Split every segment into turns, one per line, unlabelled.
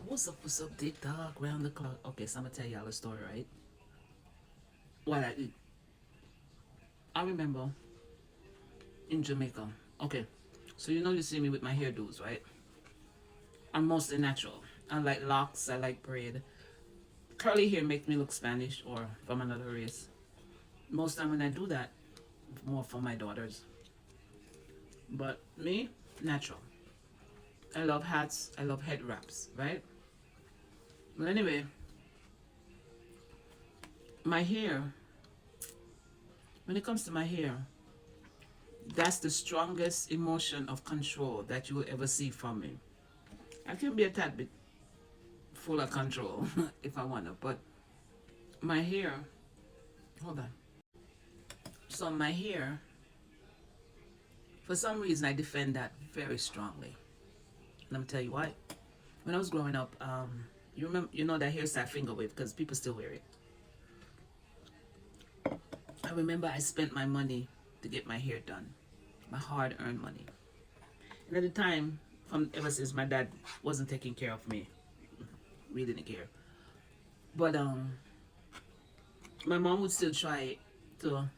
What's up, TikTok, round the clock. Okay, so I'm gonna tell y'all a story, right? What I did. I remember in Jamaica. Okay, so you see me with my hairdos, right? I'm mostly natural. I like locks, I like braid. Curly hair makes me look Spanish or from another race. Most time when I do that, more for my daughters. But me, natural. I love hats, I love head wraps, right? But anyway, my hair, when it comes to my hair, that's the strongest emotion of control that you will ever see from me. I can be a tad bit full of control if I wanna, but my hair, hold on. So my hair, for some reason, I defend that very strongly. Let me tell you why. When I was growing up, you know that hairstyle finger wave because people still wear it. I remember I spent my money to get my hair done, my hard-earned money. And at the time, from ever since my dad wasn't taking care of me, really didn't care. But my mom would still try to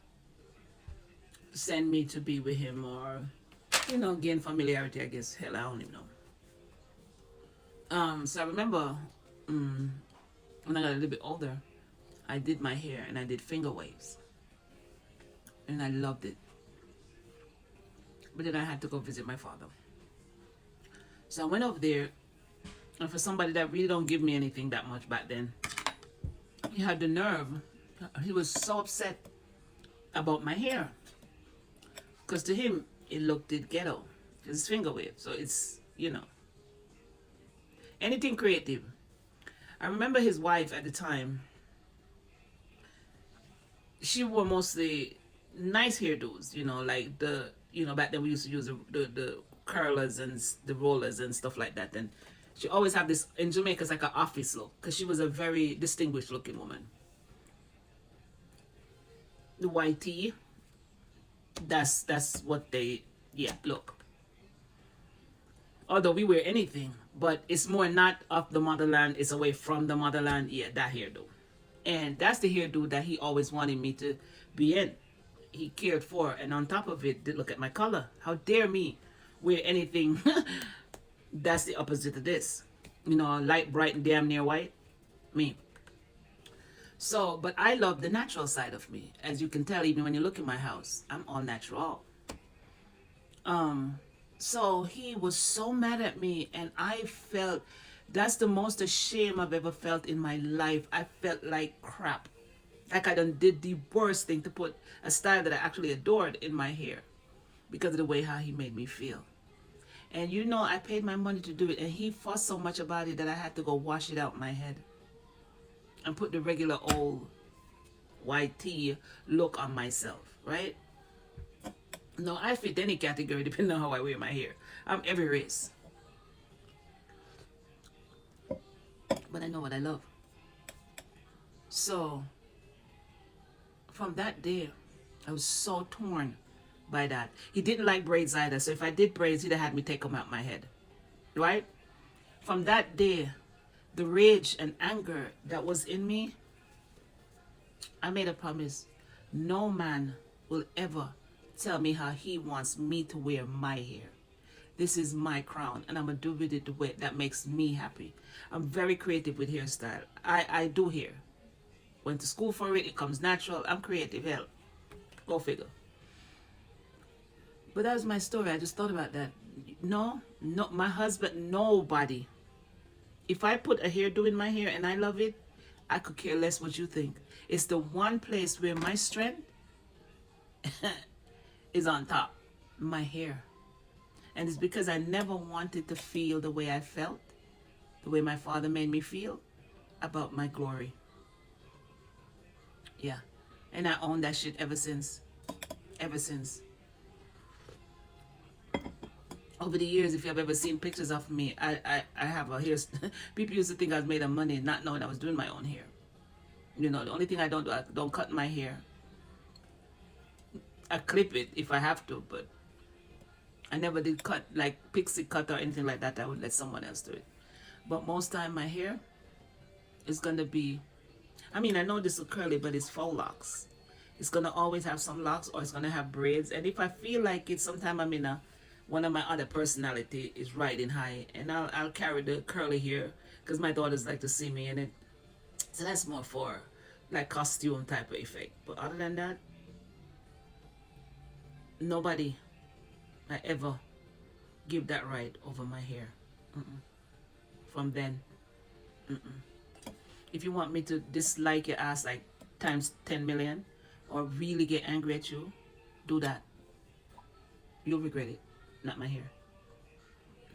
send me to be with him or, gain familiarity. I guess hell, I don't even know. So I remember when I got a little bit older, I did my hair and I did finger waves, and I loved it. But then I had to go visit my father. So I went over there, and for somebody that really don't give me anything that much back then, he had the nerve. He was so upset about my hair because to him it looked it ghetto. It's finger wave, so it's anything creative. I remember his wife at the time. She wore mostly nice hairdos, like back then we used to use the curlers and the rollers and stuff like that. And she always had this in Jamaica, it's like an office look because she was a very distinguished looking woman. The white tee, that's what they look. Although we wear anything, but it's more not of the motherland, it's away from the motherland. Yeah, that hairdo. And that's the hairdo that he always wanted me to be in. He cared for, and on top of it, look at my color. How dare me wear anything that's the opposite of this? Light, bright, and damn near white. Me. So, but I love the natural side of me. As you can tell, even when you look in my house, I'm all natural. So he was so mad at me, and I felt that's the most ashamed I've ever felt in my life. I felt like crap. Like I done did the worst thing to put a style that I actually adored in my hair because of the way how he made me feel. And I paid my money to do it, and he fussed so much about it that I had to go wash it out my head and put the regular old white tee look on myself, right? No, I fit any category depending on how I wear my hair. I'm every race. But I know what I love. So, from that day, I was so torn by that. He didn't like braids either. So if I did braids, he'd have had me take them out my head. Right? From that day, the rage and anger that was in me, I made a promise. No man will ever tell me how he wants me to wear my hair. This is my crown, and I'm going to do with it the way that makes me happy. I'm very creative with hairstyle. I do hair. Went to school for it. It comes natural. I'm creative. Hell, go figure. But that was my story. I just thought about that. No, my husband, nobody. If I put a hairdo in my hair and I love it, I could care less what you think. It's the one place where my strength is on top. My hair. And it's because I never wanted to feel the way I felt, the way my father made me feel about my glory. Yeah. And I own that shit ever since. Ever since. Over the years, if you have ever seen pictures of me, I have a hair. People used to think I was made of money, not knowing I was doing my own hair. The only thing I don't do, I don't cut my hair. I clip it if I have to, but I never did cut like pixie cut or anything like that. I would let someone else do it. But most time my hair is gonna be, I mean, I know this is curly, but it's faux locks. It's gonna always have some locks, or it's gonna have braids. And if I feel like it, sometime I'm in a one of my other personality is riding high, and I'll carry the curly hair because my daughters like to see me in it. So that's more for like costume type of effect. But other than that, nobody I ever give that right over my hair. From then, if you want me to dislike your ass like times 10 million or really get angry at you, do that. You'll regret it. Not my hair.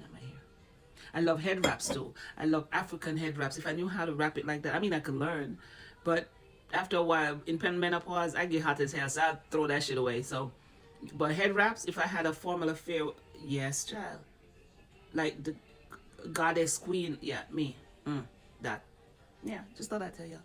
Not my hair. I love head wraps too. I love African head wraps. If I knew how to wrap it like that, I mean, I could learn. But after a while, in menopause, I get hot as hell, so I throw that shit away. So, but head wraps, if I had a formal affair, yes, child. Like the goddess queen, yeah, me. That. Yeah, just thought I'd tell you.